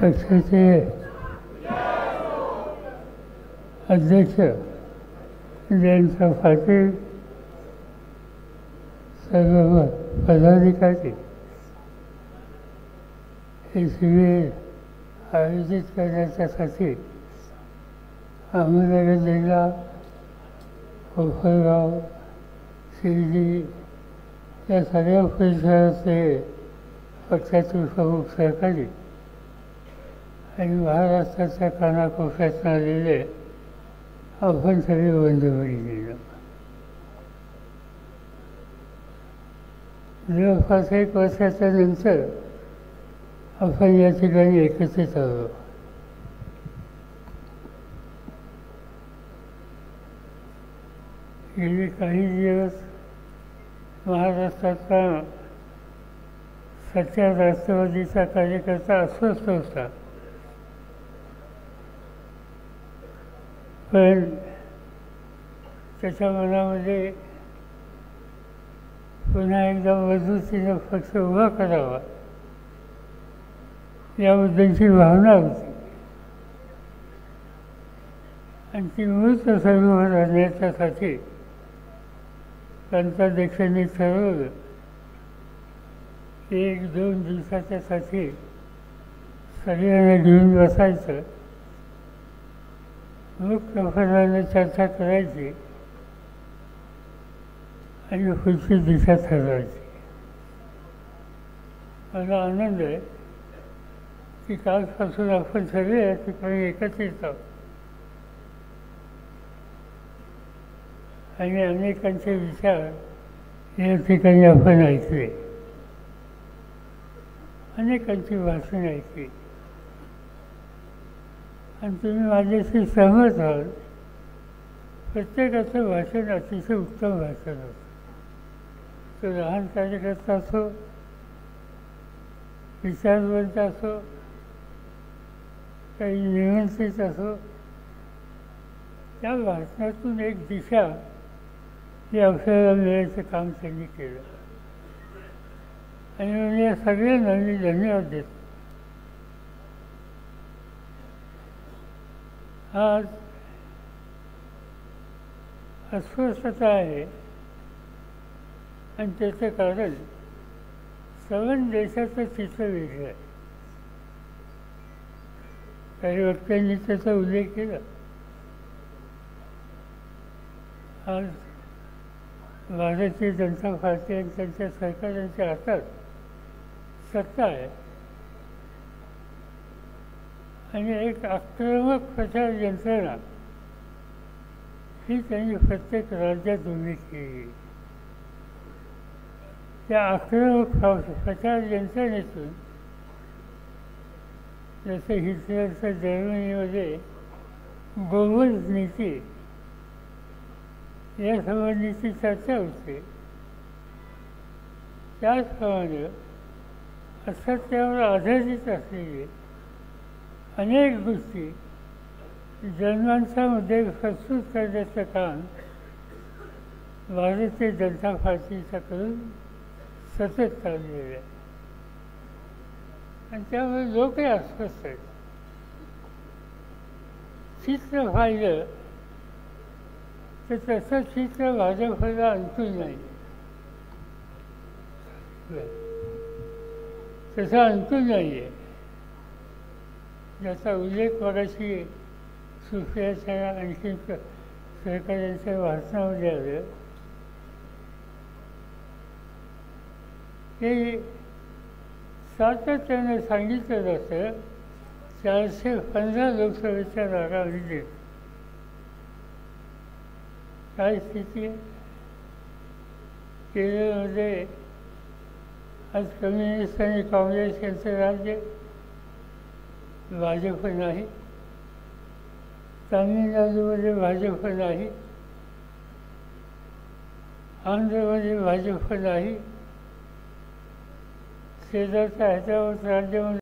पक्षाचे अध्यक्ष जयंत पाटील, सर्व पदाधिकारी हे शिबिर आयोजित करण्यासाठी अहमदनगर जिल्हा, कोपरगाव, शिर्डी या सगळ्या परिसराचे पक्षाचे प्रमुख सहकारी आणि महाराष्ट्राच्या कानाकोपऱ्यातून आलेले आपण सगळे बंधू भगिनी जवळपास 1 वर्षाच्या नंतर आपण या ठिकाणी एकत्रित आलो. गेले काही दिवस महाराष्ट्रातला सच्चा राष्ट्रवादीचा कार्यकर्ता अस्वस्थ होता, पण त्याच्या मनामध्ये पुन्हा एकदा मजबूतीनं पक्ष उभा करावा याबद्दलची भावना होती आणि ती मूर्त सर्व राहण्याच्यासाठी प्रांताध्यक्षांनी ठरवलं की 1-2 दिवसाच्यासाठी सगळ्यांना घेऊन बसायचं, मुक्तपणाने चर्चा करायची आणि पुढची दिशा ठरवायची. मला आनंद आहे की कालपासून आपण सगळे या ठिकाणी एकत्रित आहोत आणि अनेकांचे विचार या ठिकाणी आपण ऐकले, अनेकांची भाषण ऐकली आणि तुम्ही माझ्याशी सहमत आहात. प्रत्येकाचं भाषण अतिशय उत्तम भाषण होतं. तो लहान कार्यकर्ता असो, विचारवंत असो, काही नियंत्रित असो, त्या भाषणातून एक दिशा ही आपल्याला मिळायचं काम त्यांनी केलं आणि म्हणून या सगळ्यांना मी धन्यवाद देतो. आज अस्वस्थता आहे आणि त्याचं कारण संबंध देशाचं चित्र वेगळं आहे. काही वक्त्यांनी त्याचा उल्लेख केला. आज भारतीय जनता पार्टी आणि त्यांच्या सरकारांच्या हातात सत्ता आहे आणि एक आक्रमक प्रचार यंत्रणा ही त्यांनी प्रत्येक राज्यात उभी केली. त्या आक्रमक प्रचार यंत्रणेतून जसं हिटलरच्या जर्मनीमध्ये गोवल्स नीती या संबंधीची चर्चा होते, त्याचप्रमाणे असत्यावर आधारित असलेली अनेक गोष्टी जनमानसामध्ये प्रस्तुत करण्याचं काम भारतीय जनता पार्टीच्याकडून सतत चाललेलं आहे आणि त्यामुळे लोकही अस्वस्थ आहेत. चित्र पाहिलं तर तसं चित्र भाजपला अनुकूल नाही, तसं अनुकूल नाही आहे. ज्याचा उल्लेख मगाशी सुप्रियाच्या आणखी सहकार्यांच्या भाषणामध्ये आलं की सातत्याने सांगितलं जातं 415 लोकसभेच्या जागा दिल्या. काय स्थिती आहे? केरळमध्ये आज कम्युनिस्ट आणि काँग्रेस यांचं राज्य, भाजप नाही. तामिळनाडूमध्ये भाजप नाही, आंध्रमध्ये भाजप नाही, शेजारच्या हैदराबाद राज्यामध्ये